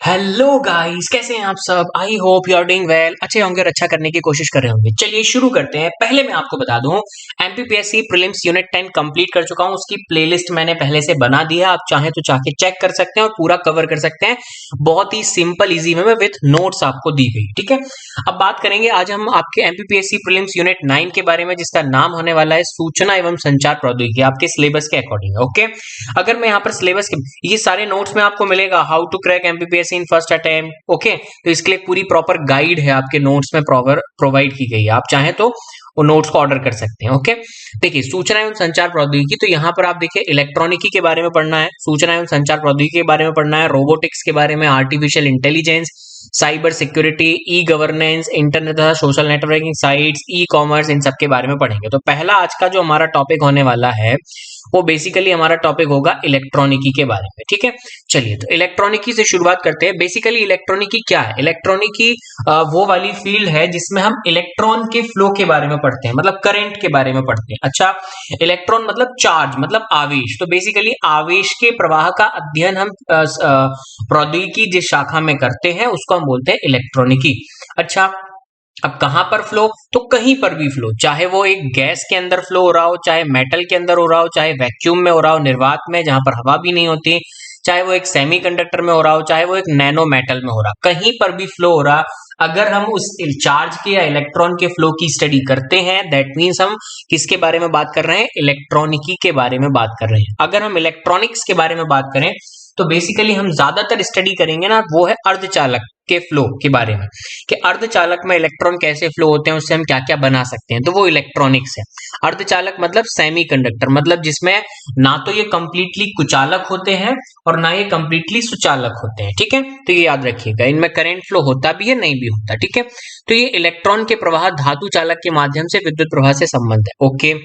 Hello guys, कैसे हैं आप सब। I hope you are doing well. अच्छे होंगे और अच्छा करने की कोशिश कर रहे होंगे। चलिए शुरू करते हैं। पहले मैं आपको बता दूं, एमपीपीएससी प्रीलिम्स यूनिट 10 कंप्लीट कर चुका हूं। उसकी प्लेलिस्ट मैंने पहले से बना दी है। आप चाहें तो जाके चेक कर सकते हैं और पूरा कवर कर सकते हैं। बहुत ही सिंपल इजी वे में विथ नोट्स आपको दी गई। ठीक है, अब बात करेंगे आज हम आपके एमपीपीएससी प्रीलिम्स यूनिट 9 के बारे में, जिसका नाम होने वाला है सूचना एवं संचार प्रौद्योगिकी, आपके सिलेबस के अकॉर्डिंग। ओके, अगर मैं यहाँ पर सिलेबस के ये सारे नोट्स में आपको मिलेगा, how to crack MPPSC in first attempt. Okay, तो इसके लिए पूरी प्रॉपर गाइड है आपके नोट्स में प्रोवाइड की गई है। आप चाहें तो वो नोट्स को ऑर्डर कर सकते हैं। ओके, देखिए सूचना एवं संचार प्रौद्योगिकी, तो यहाँ पर आप देखिए इलेक्ट्रॉनिकी के बारे में पढ़ना है, सूचना एवं संचार प्रौद्योगिकी के बारे में पढ़ना है, रोबोटिक्स के बारे में, artificial intelligence, cyber security, e governance, internet तथा social networking sites, e commerce, इन सब के बारे में पढ़ेंगे। तो पहला आज का जो हमारा टॉपिक होने वाला है वो बेसिकली हमारा टॉपिक होगा इलेक्ट्रॉनिकी के बारे में। ठीक है, चलिए तो इलेक्ट्रॉनिकी से शुरुआत करते हैं। बेसिकली इलेक्ट्रॉनिकी क्या है? इलेक्ट्रॉनिकी वो वाली फील्ड है जिसमें हम इलेक्ट्रॉन के फ्लो के बारे में पढ़ते हैं, मतलब करंट के बारे में पढ़ते हैं। अच्छा, इलेक्ट्रॉन मतलब चार्ज, मतलब आवेश। तो बेसिकली आवेश के प्रवाह का अध्ययन हम प्रौद्योगिकी जिस शाखा में करते हैं उसको हम बोलते हैं इलेक्ट्रॉनिकी। अच्छा, अब कहां पर फ्लो? तो कहीं पर भी फ्लो, चाहे वो एक गैस के अंदर फ्लो हो रहा हो, चाहे मेटल के अंदर हो रहा हो, चाहे वैक्यूम में हो रहा हो, निर्वात में जहां पर हवा भी नहीं होती, चाहे वो एक सेमीकंडक्टर में हो रहा हो, चाहे वो एक नैनो मेटल में हो रहा, कहीं पर भी फ्लो हो रहा। अगर हम उस चार्ज के या इलेक्ट्रॉन के फ्लो की स्टडी करते हैं, दैट मीन्स हम किसके बारे में बात कर रहे हैं? इलेक्ट्रॉनिकी के बारे में बात कर रहे हैं। अगर हम इलेक्ट्रॉनिक्स के बारे में बात करें तो बेसिकली हम ज्यादातर स्टडी करेंगे ना, वो है अर्धचालक के फ्लो के बारे में, कि अर्धचालक में इलेक्ट्रॉन कैसे फ्लो होते हैं, उससे हम क्या क्या बना सकते हैं। तो वो इलेक्ट्रॉनिक्स है। अर्धचालक मतलब सेमीकंडक्टर, मतलब जिसमें ना तो ये कंप्लीटली कुचालक होते हैं और ना ये कंप्लीटली सुचालक होते हैं। ठीक है, तो ये याद रखिएगा, इनमें करंट फ्लो होता भी है, नहीं भी होता। ठीक है, तो ये इलेक्ट्रॉन के प्रवाह धातु चालक के माध्यम से विद्युत प्रवाह से संबंध है। ओके,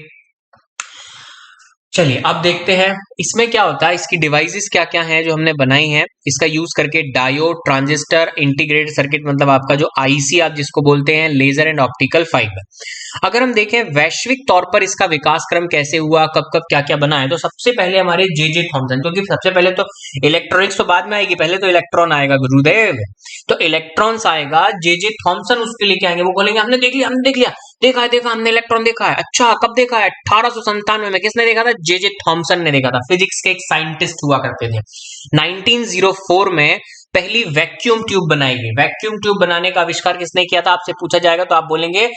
चलिए अब देखते हैं इसमें क्या होता है, इसकी डिवाइसेस क्या क्या हैं जो हमने बनाई हैं इसका यूज करके। डायोड, ट्रांजिस्टर, इंटीग्रेटेड सर्किट, मतलब आपका जो आईसी आप जिसको बोलते हैं, लेजर एंड ऑप्टिकल फाइबर। अगर हम देखें वैश्विक तौर पर इसका विकास क्रम कैसे हुआ, कब कब क्या क्या बना है, तो सबसे पहले हमारे जे जे थॉमसन, क्योंकि सबसे पहले तो इलेक्ट्रॉनिक्स तो बाद में आएगी, पहले तो इलेक्ट्रॉन आएगा गुरुदेव। तो इलेक्ट्रॉन्स आएगा, जे जे थॉमसन उसके लेके आएंगे। वो बोलेंगे हमने देख लिया, हमने देख लिया, देखा है, देखा, हमने इलेक्ट्रॉन देखा है। अच्छा, कब देखा है? 1897 में। किसने देखा था? जे जे थॉमसन ने देखा था। फिजिक्स के एक साइंटिस्ट हुआ करते थे। 1904 में पहली वैक्यूम ट्यूब बनाई गई। वैक्यूम ट्यूब बनाने का आविष्कार किसने किया था आपसे पूछा जाएगा तो आप बोलेंगे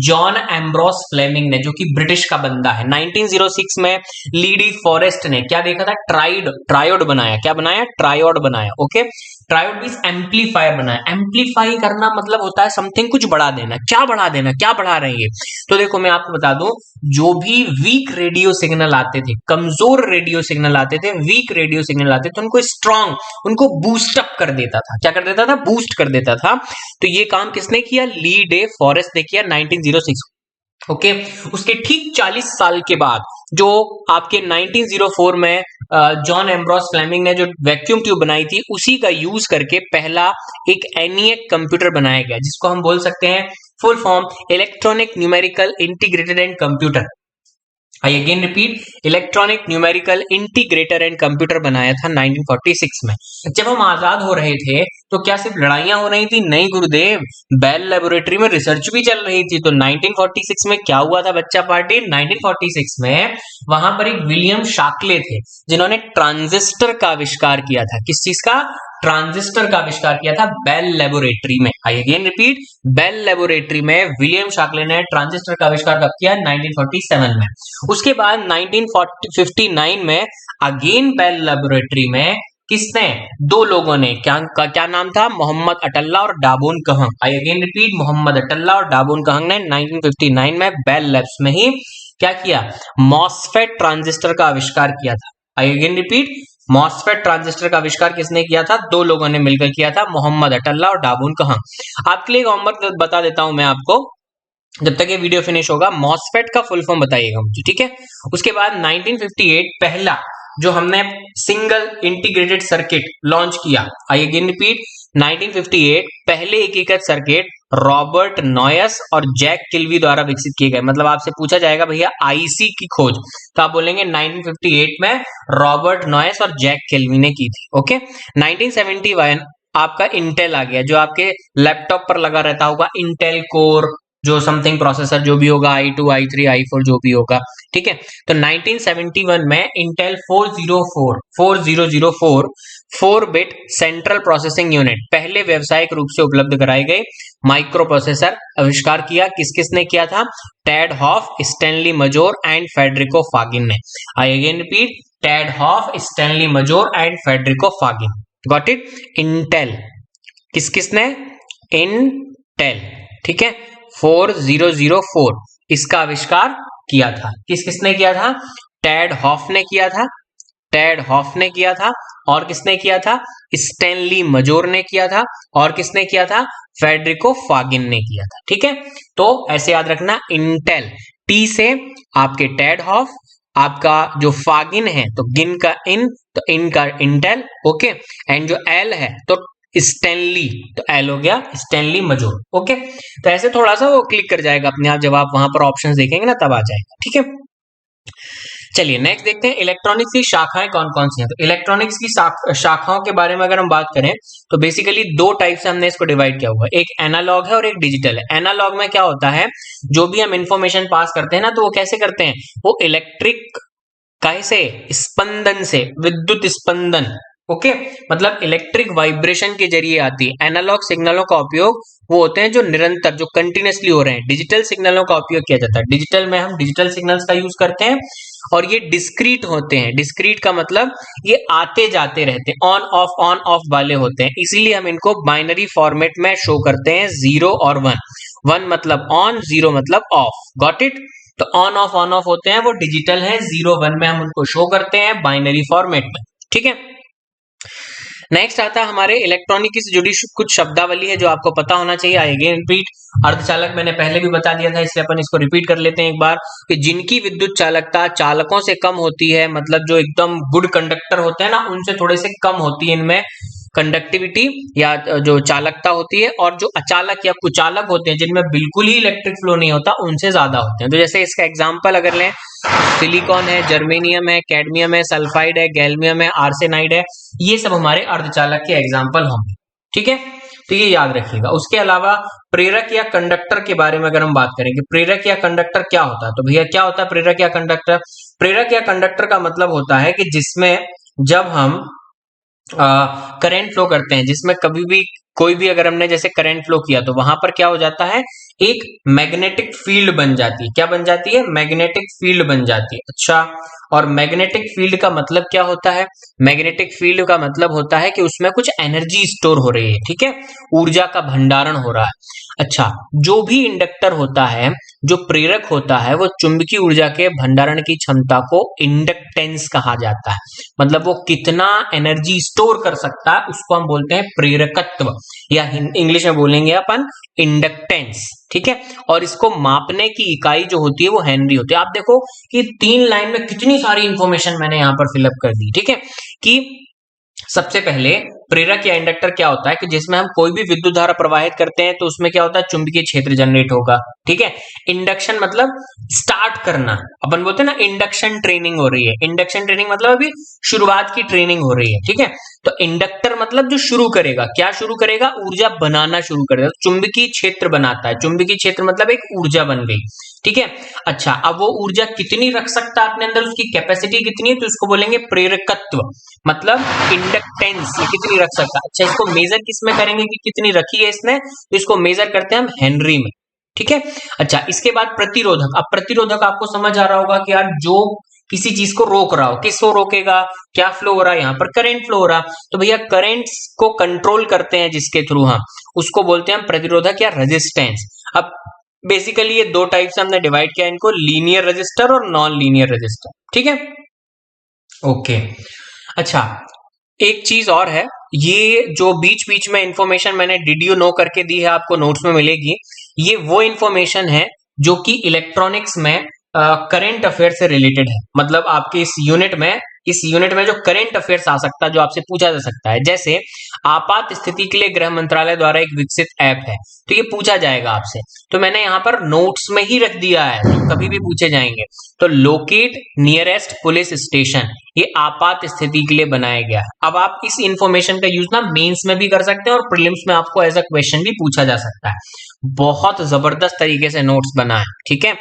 जॉन एम्ब्रोस फ्लेमिंग ने, जो कि ब्रिटिश का बंदा है। 1906 में लीडी फॉरेस्ट ने क्या देखा था? ट्रायोड बनाया। क्या बनाया? ट्रायोड बनाया। ओके, ट्रायोड मींस एम्पलीफायर बनाया। एम्पलीफाई करना मतलब होता है समथिंग कुछ बढ़ा देना। क्या बढ़ा देना? क्या बढ़ा रहे हैं? तो देखो मैं आपको बता दूं, जो भी वीक रेडियो सिग्नल आते थे, कमजोर रेडियो सिग्नल आते थे, वीक रेडियो सिग्नल आते थे, उनको स्ट्रांग, उनको बूस्ट अप कर देता था। क्या कर देता था? बूस्ट कर देता था। तो ये काम किसने किया? ली डे फॉरेस्ट ने किया 1906। ओके, उसके ठीक 40 साल के बाद जो आपके 1904 में जॉन एम्ब्रोस फ्लेमिंग ने जो वैक्यूम ट्यूब बनाई थी, उसी का यूज करके पहला एक एनिएक कंप्यूटर बनाया गया, जिसको हम बोल सकते हैं full form electronic numerical integrated and computer. I again repeat, electronic numerical integrator and computer बनाया था 1946 में। जब हम आजाद हो रहे थे तो क्या सिर्फ लड़ाइयां हो रही थी? नहीं गुरुदेव, बेल लेबोरेटरी में रिसर्च भी चल रही थी। तो 1946 में क्या हुआ था बच्चा पार्टी? 1946 में वहां पर एक विलियम शाक्ले थे, जिन्होंने ट्रांजिस्टर का आविष्कार किया था। किस चीज का? ट्रांजिस्टर का आविष्कार किया था बेल लेबोरेटरी में। I again repeat, Bell laboratory में विलियम शाक्ले ने ट्रांजिस्टर का आविष्कार कब किया? 1947 में। उसके बाद 1959 में अगेन बेल लेबोरेटरी में किसने? दो लोगों ने, क्या नाम था? मोहम्मद अटल्ला और डाबोन कहंग। आई अगेन रिपीट, मोहम्मद अटल्ला और डाबोन कहंग ने 1959 में बेल लैब्स में ही क्या किया? मॉसफेट ट्रांजिस्टर का आविष्कार किया था। आई अगेन रिपीट, मॉसफेट ट्रांजिस्टर का आविष्कार किसने किया था? दो लोगों ने मिलकर किया था, मोहम्मद अटल्ला और डाबोन कहंग। आपके लिए होमवर्क बता देता हूं मैं आपको, जब तक ये वीडियो फिनिश होगा। मॉसफेट का फुल फॉर्म बताइएगा मुझे, ठीक है। उसके बाद 1958 पहला जो हमने सिंगल इंटीग्रेटेड सर्किट लॉन्च किया। आई अगेन रिपीट, 1958 पहले एकीकृत सर्किट रॉबर्ट नॉयस और जैक किल्वी द्वारा विकसित किए गए। मतलब आपसे पूछा जाएगा भैया आईसी की खोज, तो आप बोलेंगे 1958 में रॉबर्ट नॉयस और जैक किल्वी ने की थी। ओके, 1971 आपका इंटेल आ गया, जो आपके लैपटॉप पर लगा रहता होगा, इंटेल कोर जो समथिंग प्रोसेसर जो भी होगा, i2 i3 i4 जो भी होगा, ठीक है। तो 1971 में Intel 4004 4 bit central processing unit पहले व्यावसायिक रूप से उपलब्ध कराए गए माइक्रो प्रोसेसर आविष्कार किया। किस किसने किया था? Ted Hoff, Stanley Mazor and Federico Faggin ने। I again repeat, Ted Hoff, Stanley Mazor and Federico Faggin. Got it? Intel, किस किसने? इंटेल, ठीक है। 4004 इसका आविष्कार किया था। किस किसने किया था? टेड हॉफ ने किया था, टेड हॉफ ने किया था। और किसने किया था? स्टैनली मजोर ने किया था। और किसने किया था? फेडरिको फागिन ने किया था, ठीक है। तो ऐसे याद रखना, इंटेल, टी से आपके टेड हॉफ, आपका जो फागिन है तो गिन का इन, तो इन का इंटेल, ओके। एंड जो एल है तो स्टैनली, तो एल हो गया स्टैनली मजोर, ओके। तो ऐसे थोड़ा सा वो क्लिक कर जाएगा अपने आप, जब आप वहां पर ऑप्शंस देखेंगे ना तब आ जाएगा, ठीक है। चलिए नेक्स्ट देखते हैं इलेक्ट्रॉनिक्स की शाखाएं कौन कौन सी हैं। तो इलेक्ट्रॉनिक्स की शाखाओं के बारे में अगर हम बात करें तो बेसिकली दो टाइप से हमने इसको डिवाइड किया हुआ है, एक एनालॉग है और एक डिजिटल है। एनालॉग में क्या होता है, जो भी हम इंफॉर्मेशन पास करते हैं ना, तो वो कैसे करते हैं, वो इलेक्ट्रिक कैसे स्पंदन से, विद्युत स्पंदन, ओके, मतलब इलेक्ट्रिक वाइब्रेशन के जरिए आती है। एनालॉग सिग्नलों का उपयोग वो होते हैं जो निरंतर, जो कंटिन्यूसली हो रहे हैं। डिजिटल सिग्नलों का उपयोग किया जाता है। डिजिटल में हम डिजिटल सिग्नल्स का यूज करते हैं और ये डिस्क्रीट होते हैं। डिस्क्रीट का मतलब ये आते जाते रहते हैं, ऑन ऑफ वाले होते हैं, इसीलिए हम इनको बाइनरी फॉर्मेट में शो करते हैं, 0 और 1। 1 मतलब ऑन, 0 मतलब ऑफ। Got it? तो ऑन ऑफ होते हैं, वो डिजिटल है। 0 1 में हम उनको शो करते हैं बाइनरी फॉर्मेट में, ठीक है। नेक्स्ट आता है हमारे इलेक्ट्रॉनिक से जुड़ी कुछ शब्दावली है जो आपको पता होना चाहिए। आई अगेन रिपीट, अर्धचालक मैंने पहले भी बता दिया था, इसलिए अपन इसको रिपीट कर लेते हैं एक बार, कि जिनकी विद्युत चालकता चालकों से कम होती है, मतलब जो एकदम गुड कंडक्टर होते हैं ना, उनसे थोड़े से कम होती है इनमें कंडक्टिविटी या जो चालकता होती है, और जो अचालक या कुचालक होते हैं जिनमें बिल्कुल ही इलेक्ट्रिक फ्लो नहीं होता, उनसे ज्यादा होते हैं। तो जैसे इसका एग्जांपल अगर लें, सिलिकॉन है, जर्मेनियम है, कैडमियम है, सल्फाइड है, गैल्मियम है, आर्सेनाइड है, ये सब हमारे अर्धचालक के एग्जाम्पल होंगे, ठीक है। तो ये याद रखिएगा। उसके अलावा प्रेरक या कंडक्टर के बारे में अगर हम बात करें कि प्रेरक या कंडक्टर क्या होता है, तो भैया क्या होता है प्रेरक या कंडक्टर? प्रेरक या कंडक्टर का मतलब होता है कि जिसमें जब हम करंट फ्लो करते हैं, जिसमें कभी भी कोई भी अगर हमने जैसे करंट फ्लो किया तो वहां पर क्या हो जाता है, एक मैग्नेटिक फील्ड बन जाती है। क्या बन जाती है? मैग्नेटिक फील्ड बन जाती है। अच्छा, और मैग्नेटिक फील्ड का मतलब क्या होता है? मैग्नेटिक फील्ड का मतलब होता है कि उसमें कुछ एनर्जी स्टोर हो रही है, ठीक है, ऊर्जा का भंडारण हो रहा है। अच्छा, जो भी इंडक्टर होता है, जो प्रेरक होता है, वो चुंबकीय ऊर्जा के भंडारण की क्षमता को इंडक्टेंस कहा जाता है। मतलब वो कितना एनर्जी स्टोर कर सकता है उसको हम बोलते हैं प्रेरकत्व, या इंग्लिश में बोलेंगे अपन इंडक्टेंस, ठीक है। और इसको मापने की इकाई जो होती है वो हेनरी होती है। आप देखो कि 3 लाइन में कितनी सारी इंफॉर्मेशन मैंने यहां पर फिलअप कर दी, ठीक है। कि सबसे पहले प्रेरक या इंडक्टर क्या होता है कि जिसमें हम कोई भी विद्युत धारा प्रवाहित करते हैं तो उसमें क्या होता है, चुंबकीय क्षेत्र जनरेट होगा, ठीक है। इंडक्शन मतलब स्टार्ट करना, अपन बोलते हैं ना इंडक्शन ट्रेनिंग हो रही है। इंडक्शन ट्रेनिंग मतलब अभी शुरुआत की ट्रेनिंग हो रही है, ठीक है। तो इंडक्टर मतलब जो शुरू करेगा, क्या शुरू करेगा? ऊर्जा बनाना शुरू करेगा, चुंबकीय क्षेत्र बनाता है। चुंबकीय क्षेत्र मतलब एक ऊर्जा बन गई, ठीक है। अच्छा, अब वो ऊर्जा कितनी रख सकता है अपने अंदर, उसकी कैपेसिटी कितनी है, तो इसको बोलेंगे प्रेरकत्व, मतलब इंडक्टेंस, कितनी रख सकता है। अच्छा, इसको मेजर किसमें करेंगे कि कितनी रखी है इसने, तो इसको मेजर करते हैं हम हेनरी में, ठीक है। अच्छा, इसके बाद प्रतिरोधक। अब प्रतिरोधक आपको समझ आ रहा होगा कि यार जो किसी चीज को रोक रहा हो, किसको रोकेगा, क्या फ्लो हो रहा है, यहाँ पर करंट फ्लो हो रहा, तो भैया करंट को कंट्रोल करते हैं जिसके थ्रू हम, उसको बोलते हैं प्रतिरोधक या रेजिस्टेंस। अब बेसिकली ये दो टाइप से हमने डिवाइड किया इनको, लीनियर रेजिस्टर और नॉन लीनियर रेजिस्टर, ठीक है, ओके। अच्छा, एक चीज और है, ये जो बीच बीच में इंफॉर्मेशन मैंने डिड यू नो करके दी है आपको नोट्स में मिलेगी, ये वो इंफॉर्मेशन है जो कि इलेक्ट्रॉनिक्स में करंट अफेयर से रिलेटेड है। मतलब आपके इस यूनिट में इस यूनिट में जो करंट अफेयर्स आ सकता है, जो आपसे पूछा जा सकता है, जैसे आपात स्थिति के लिए गृह मंत्रालय द्वारा एक विकसित ऐप है, तो ये पूछा जाएगा आपसे। तो मैंने यहाँ पर नोट्स में ही रख दिया है, तो कभी भी पूछे जाएंगे। तो लोकेट नियरेस्ट पुलिस स्टेशन, ये आपात स्थिति के लिए बनाया गया है। अब आप इस इंफॉर्मेशन का यूज ना मेंस में भी कर सकते हैं और प्रीलिम्स में आपको एज अ क्वेश्चन भी पूछा जा सकता है। बहुत जबरदस्त तरीके से नोट्स बना है, ठीक है।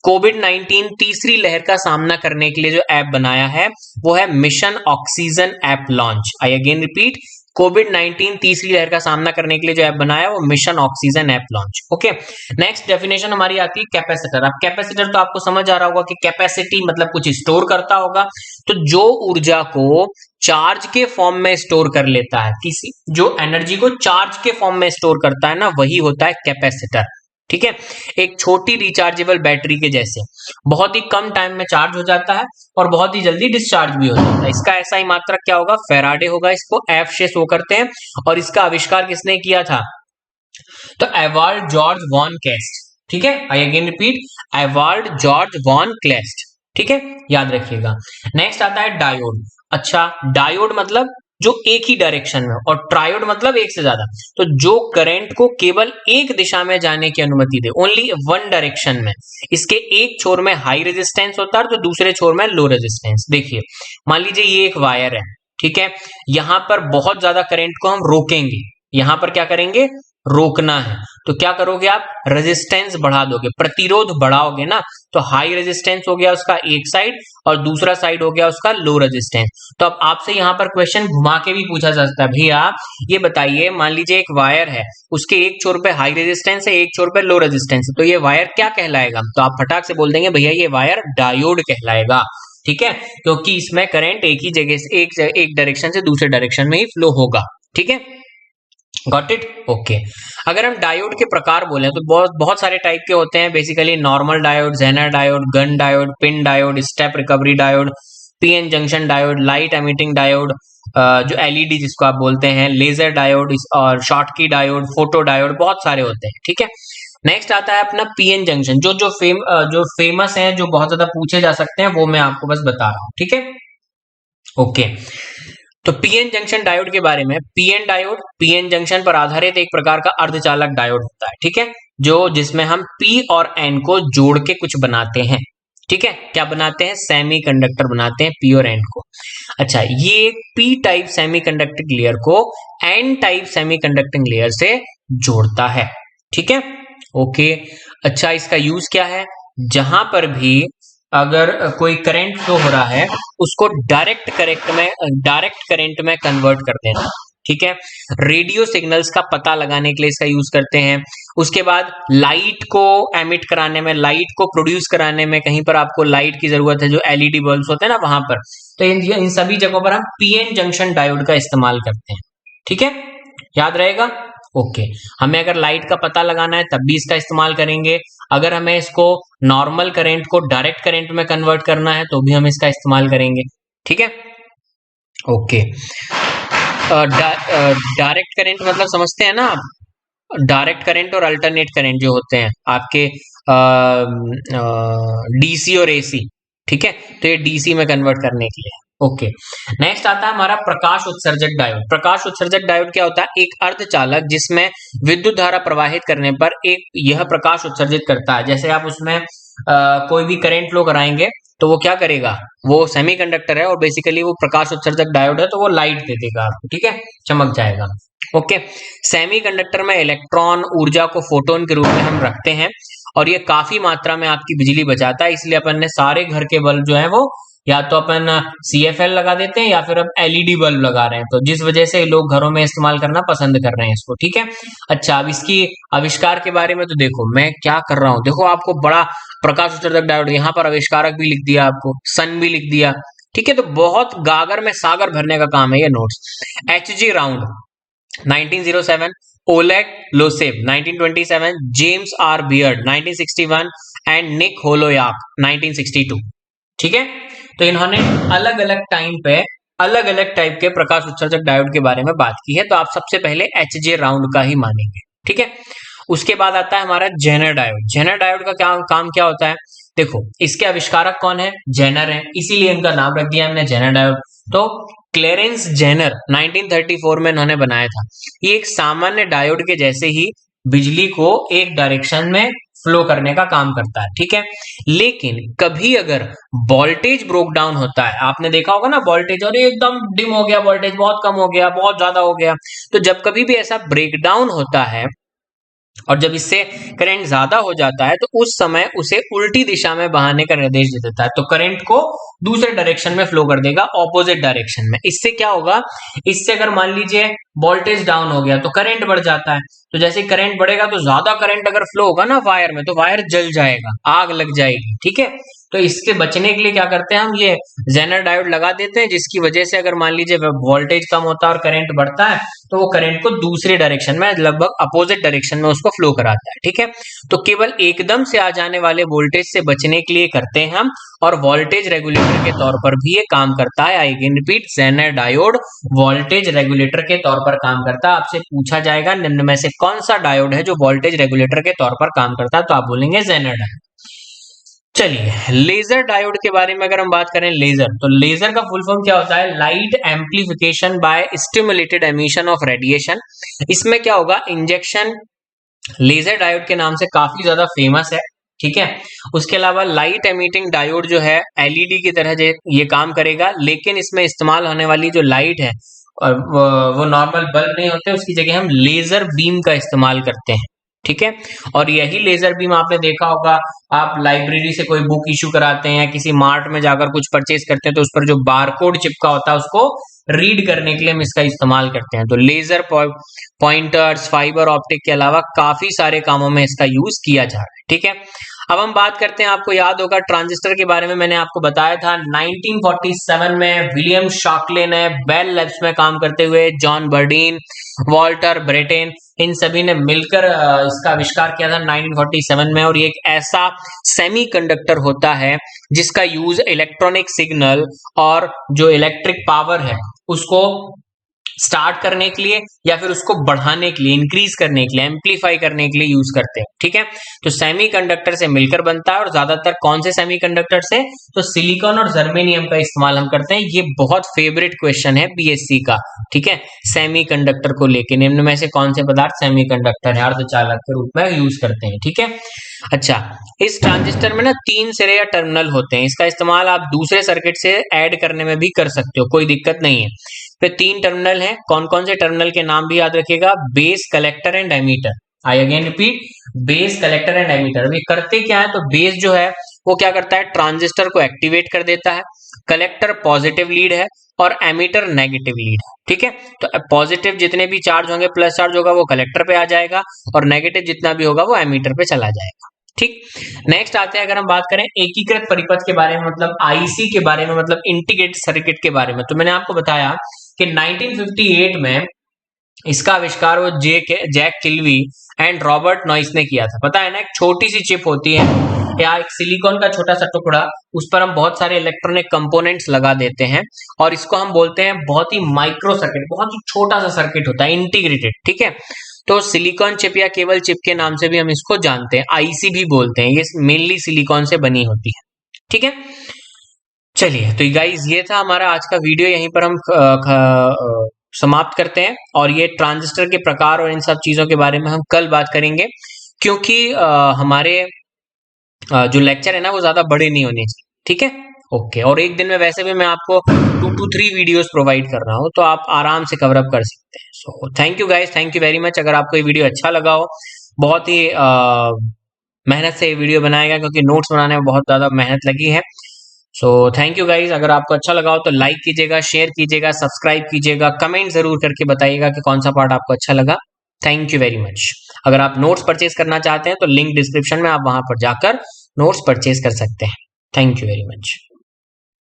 कोविड-19 तीसरी लहर का सामना करने के लिए जो ऐप बनाया है वो है mission oxygen app launch. I again repeat, कोविड-19 तीसरी लहर का सामना करने के लिए जो ऐप बनाया वो mission oxygen app launch. Okay, next definition हमारी आती है कैपेसिटर। अब कैपेसिटर तो आपको समझ आ रहा होगा कि कैपेसिटी मतलब कुछ स्टोर करता होगा, तो जो ऊर्जा को चार्ज के फॉर्म में स्टोर कर लेता है, किसी जो एनर्जी को चार्ज के फॉर्म में स्टोर करता है ना, वही होता है कैपेसिटर, ठीक है। एक छोटी रिचार्जेबल बैटरी के जैसे, बहुत ही कम टाइम में चार्ज हो जाता है और बहुत ही जल्दी डिस्चार्ज भी हो जाता है। इसका ऐसा ही मात्रक क्या होगा, फैराडे होगा, इसको एफ से शो करते हैं। और इसका आविष्कार किसने किया था, तो एवाल्ड जॉर्ज वॉन क्लेस्ट, ठीक है। I again repeat, Ewald Georg von Kleist, ठीक है, याद रखिएगा। नेक्स्ट आता है डायोड। अच्छा, डायोड मतलब जो एक ही डायरेक्शन में, और ट्रायोड मतलब एक से ज्यादा, तो जो करंट को केवल एक दिशा में जाने की अनुमति दे, ओनली वन डायरेक्शन में। इसके एक छोर में हाई रेजिस्टेंस होता है तो दूसरे छोर में लो रेजिस्टेंस। देखिए, मान लीजिए ये एक वायर है, ठीक है, यहां पर बहुत ज्यादा करंट को हम रोकेंगे, यहां पर क्या करेंगे, रोकना है, तो क्या करोगे आप, रेजिस्टेंस बढ़ा दोगे, प्रतिरोध बढ़ाओगे ना, तो हाई रेजिस्टेंस हो गया उसका एक साइड और दूसरा साइड हो गया उसका लो रेजिस्टेंस। तो अब आपसे यहां पर क्वेश्चन घुमा के भी पूछा जा सकता है, भैया ये बताइए, मान लीजिए एक वायर है, उसके एक छोर पे हाई रेजिस्टेंस है, एक छोर पे लो रेजिस्टेंस है, तो ये वायर क्या कहलाएगा, तो आप फटाक से बोल देंगे भैया ये वायर डायोड कहलाएगा, ठीक है, क्योंकि इसमें करंट एक ही जगह से एक डायरेक्शन से दूसरे डायरेक्शन में ही फ्लो होगा, ठीक है। Got it, okay. अगर हम डायोड के प्रकार बोले तो बहुत बहुत सारे टाइप के होते हैं, basically normal diode, Zener diode, gun diode, pin diode, step recovery diode, PN junction diode, light emitting diode, जो एलईडी जिसको आप बोलते हैं, लेजर डायोड और शॉटकी डायोड, फोटो डायोड, बहुत सारे होते हैं, ठीक है। नेक्स्ट आता है अपना पीएन जंक्शन। जो फेमस है, जो बहुत ज्यादा पूछे जा सकते हैं, वो मैं आपको बस बता रहा हूँ, ठीक है, ओके। तो पीएन जंक्शन डायोड के बारे में, पीएन डायोड पीएन जंक्शन पर आधारित एक प्रकार का अर्धचालक डायोड होता है, ठीक है, जो जिसमें हम पी और एन को जोड़ के कुछ बनाते हैं, ठीक है, क्या बनाते हैं, सेमीकंडक्टर बनाते हैं पी और एन को। अच्छा, ये पी टाइप सेमीकंडक्टिंग लेयर को एन टाइप सेमीकंडक्टिंग लेयर से जोड़ता है, ठीक है, ओके। अच्छा, इसका यूज क्या है, जहां पर भी अगर कोई करंट फ्लो हो रहा है उसको डायरेक्ट करंट में कन्वर्ट कर देना, ठीक है। रेडियो सिग्नल्स का पता लगाने के लिए इसका यूज करते हैं। उसके बाद लाइट को एमिट कराने में, लाइट को प्रोड्यूस कराने में, कहीं पर आपको लाइट की जरूरत है, जो एलईडी बल्ब्स होते हैं ना वहां पर, तो इन सभी जगहों पर हम पीएन जंक्शन डायोड का इस्तेमाल करते हैं, ठीक है, याद रहेगा, ओके। हमें अगर लाइट का पता लगाना है तब भी इसका इस्तेमाल करेंगे, अगर हमें इसको नॉर्मल करंट को डायरेक्ट करंट में कन्वर्ट करना है तो भी हम इसका इस्तेमाल करेंगे, ठीक है, ओके। डायरेक्ट करंट मतलब समझते हैं ना आप, डायरेक्ट करंट और अल्टरनेट करंट जो होते हैं आपके डीसी और एसी, ठीक है, तो ये डीसी में कन्वर्ट करने के लिए, ओके। नेक्स्ट आता है हमारा प्रकाश उत्सर्जक डायोड। प्रकाश उत्सर्जक डायोड क्या होता है, एक अर्धचालक जिसमें विद्युत धारा प्रवाहित करने पर एक यह प्रकाश उत्सर्जित करता है। जैसे आप उसमें कोई भी करंट फ्लो कराएंगे तो वो क्या करेगा, वो सेमीकंडक्टर है और बेसिकली वो प्रकाश उत्सर्जक डायोड है, तो वो लाइट दे देगा आपको, ठीक है, चमक जाएगा, ओके। सेमीकंडक्टर में इलेक्ट्रॉन ऊर्जा को फोटोन के रूप में हम रखते हैं और ये काफी मात्रा में आपकी बिजली बचाता है, इसलिए अपन ने सारे घर के बल्ब जो है वो या तो अपन CFL लगा देते हैं या फिर अब LED बल्ब लगा रहे हैं, तो जिस वजह से लोग घरों में इस्तेमाल करना पसंद कर रहे हैं इसको, ठीक है। अच्छा, अब इसकी आविष्कार के बारे में तो देखो मैं क्या कर रहा हूं, देखो आपको बड़ा प्रकाश उत्सर्जक डायोड, यहाँ पर आविष्कारक भी लिख दिया, आपको सन भी लिख दिया, ठीक है, तो बहुत गागर में सागर भरने का काम है ये notes. HG Round 1907, Oleg Losev 1927, James R Biard 1961 and Nick Holonyak 1962, ठीक है। तो इन्होंने अलग अलग टाइम पे अलग अलग टाइप के प्रकाश उत्सर्जक डायोड के बारे में बात की है, तो आप सबसे पहले HJ राउंड का ही मानेंगे, ठीक है। उसके बाद आता है हमारा जेनर डायोड। जेनर डायोड का क्या काम क्या होता है, देखो इसके आविष्कारक कौन है, जेनर है, इसीलिए इनका नाम रख दिया हमने जेनर डायोड। तो क्लेरेंस जेनर 1934 में इन्होंने बनाया था। ये एक सामान्य डायोड के जैसे ही बिजली को एक डायरेक्शन में फ्लो करने का काम करता है, ठीक है। लेकिन कभी अगर वोल्टेज ब्रोक डाउन होता है, आपने देखा होगा ना वोल्टेज और एकदम डिम हो गया, वोल्टेज बहुत कम हो गया, बहुत ज्यादा हो गया, तो जब कभी भी ऐसा ब्रेक डाउन होता है और जब इससे करंट ज्यादा हो जाता है तो उस समय उसे उल्टी दिशा में बहाने का निर्देश दे देता है, तो करंट को दूसरे डायरेक्शन में फ्लो कर देगा, ऑपोजिट डायरेक्शन में। इससे क्या होगा, इससे अगर मान लीजिए वोल्टेज डाउन हो गया तो करंट बढ़ जाता है, तो जैसे करंट बढ़ेगा तो ज्यादा करंट अगर फ्लो होगा ना वायर में, तो वायर जल जाएगा, आग लग जाएगी, ठीक है। तो इससे बचने के लिए क्या करते हैं हम, ये जेनर डायोड लगा देते हैं, जिसकी वजह से अगर मान लीजिए वोल्टेज कम होता है और करंट बढ़ता है तो वो करंट को दूसरी डायरेक्शन में, लगभग अपोजिट डायरेक्शन में उसको फ्लो कराता है, ठीक है। तो केवल एकदम से आ जाने वाले वोल्टेज से बचने के लिए करते हैं हम, और वोल्टेज रेगुलेटर के तौर पर भी ये काम करता है। I again repeat, Zener diode voltage regulator के तौर पर काम करता है। आपसे पूछा जाएगा निम्न में से कौन सा डायोड है जो वोल्टेज रेगुलेटर के तौर पर काम करता है, तो आप बोलेंगे जेनर डायोड। चलिए लेजर डायोड के बारे में अगर हम बात करें, लेजर, तो लेजर का फुल फॉर्म क्या होता है, light amplification by stimulated emission of radiation. इसमें क्या होगा, इंजेक्शन लेजर डायोड के नाम से काफी ज्यादा फेमस है, ठीक है। उसके अलावा लाइट एमिटिंग डायोड जो है एलईडी की तरह ये काम करेगा, लेकिन इसमें इस्तेमाल होने वाली जो लाइट है वो नॉर्मल बल्ब नहीं होते, उसकी जगह हम लेजर बीम का इस्तेमाल करते हैं, ठीक है। और यही लेजर बीम आपने देखा होगा, आप लाइब्रेरी से कोई बुक इशू कराते हैं या किसी मार्ट में जाकर कुछ परचेज करते हैं तो उस पर जो बारकोड चिपका होता है उसको रीड करने के लिए हम इसका इस्तेमाल करते हैं। तो लेजर पॉइंटर्स, फाइबर ऑप्टिक के अलावा काफी सारे कामों में इसका यूज किया जा रहा है, ठीक है। अब हम बात करते हैं, आपको याद होगा ट्रांजिस्टर के बारे में मैंने आपको बताया था 1947 में विलियम शॉकले ने बेल लैब्स में काम करते हुए जॉन बर्डीन, वॉल्टर ब्रेटेन, इन सभी ने मिलकर इसका आविष्कार किया था 1947 में। और ये एक ऐसा सेमीकंडक्टर होता है जिसका यूज इलेक्ट्रॉनिक सिग्नल और जो इलेक्ट्रिक पावर है उसको स्टार्ट करने के लिए या फिर उसको बढ़ाने के लिए, इंक्रीज करने के लिए, एम्पलीफाई करने के लिए यूज करते हैं, ठीक है। तो सेमीकंडक्टर से मिलकर बनता है, और ज्यादातर कौन से सेमीकंडक्टर से, तो सिलिकॉन और जर्मेनियम का इस्तेमाल हम करते हैं। ये बहुत फेवरेट क्वेश्चन है बीएससी का, ठीक है। सेमीकंडक्टर को लेकर निम्न में से कौन से पदार्थ सेमीकंडक्टर है, अर्धचालक के रूप में यूज करते हैं, ठीक है। अच्छा, इस ट्रांजिस्टर में ना 3 सिरे या टर्मिनल होते हैं, इसका इस्तेमाल आप दूसरे सर्किट से ऐड करने में भी कर सकते हो, कोई दिक्कत नहीं है। फिर 3 टर्मिनल हैं, कौन कौन से टर्मिनल के नाम भी याद रखिएगा, base, collector and emitter. I again repeat, base, collector and emitter. ये करते क्या है, तो बेस जो है वो क्या करता है, ट्रांजिस्टर को एक्टिवेट कर देता है, कलेक्टर पॉजिटिव लीड है और एमीटर नेगेटिव लीड है, ठीक है। तो पॉजिटिव जितने भी चार्ज होंगे, प्लस चार्ज होगा, वो कलेक्टर पे आ जाएगा, और नेगेटिव जितना भी होगा वो एमीटर पे चला जाएगा, ठीक। नेक्स्ट आते हैं, अगर हम बात करें एकीकृत परिपथ के बारे में, मतलब आईसी के बारे में, मतलब इंटीग्रेटेड सर्किट के बारे में, तो मैंने आपको बताया कि 1958 में इसका आविष्कार वो Jack Kilby and Robert Noyce ने किया था। पता है ना, एक छोटी सी चिप होती है या एक सिलिकॉन का छोटा सा टुकड़ा, उस पर हम बहुत सारे इलेक्ट्रॉनिक कंपोनेंट्स लगा देते हैं और इसको हम बोलते हैं बहुत ही माइक्रो सर्किट, बहुत ही छोटा सा सर्किट होता है, इंटीग्रेटेड, ठीक है। तो सिलिकॉन चिप या केबल चिप के नाम से भी हम इसको जानते हैं, आईसी भी बोलते हैं। ये मेनली सिलिकॉन से बनी होती है, ठीक है। चलिए, तो गाइज ये था हमारा आज का वीडियो, यहीं पर हम समाप्त करते हैं, और ये ट्रांजिस्टर के प्रकार और इन सब चीजों के बारे में हम कल बात करेंगे, क्योंकि हमारे जो लेक्चर है ना वो ज्यादा बड़े नहीं होने चाहिए, ठीक है। ओके, और एक दिन में वैसे भी मैं आपको 2 to 3 वीडियोस प्रोवाइड कर रहा हूँ, तो आप आराम से कवर अप कर सकते हैं। So thank you guys, thank you very much. अगर आपको ये वीडियो अच्छा लगा हो, बहुत ही मेहनत से ये वीडियो बनाएगा क्योंकि नोट्स बनाने में बहुत ज्यादा मेहनत लगी है। So thank you guys. अगर आपको अच्छा लगा हो तो लाइक कीजिएगा, शेयर कीजिएगा, सब्सक्राइब कीजिएगा, कमेंट जरूर करके बताइएगा कि कौन सा पार्ट आपको अच्छा लगा। Thank you very much. अगर आप नोट्स परचेज करना चाहते हैं तो लिंक डिस्क्रिप्शन में, आप वहां पर जाकर नोट्स परचेज कर सकते हैं। Thank you very much.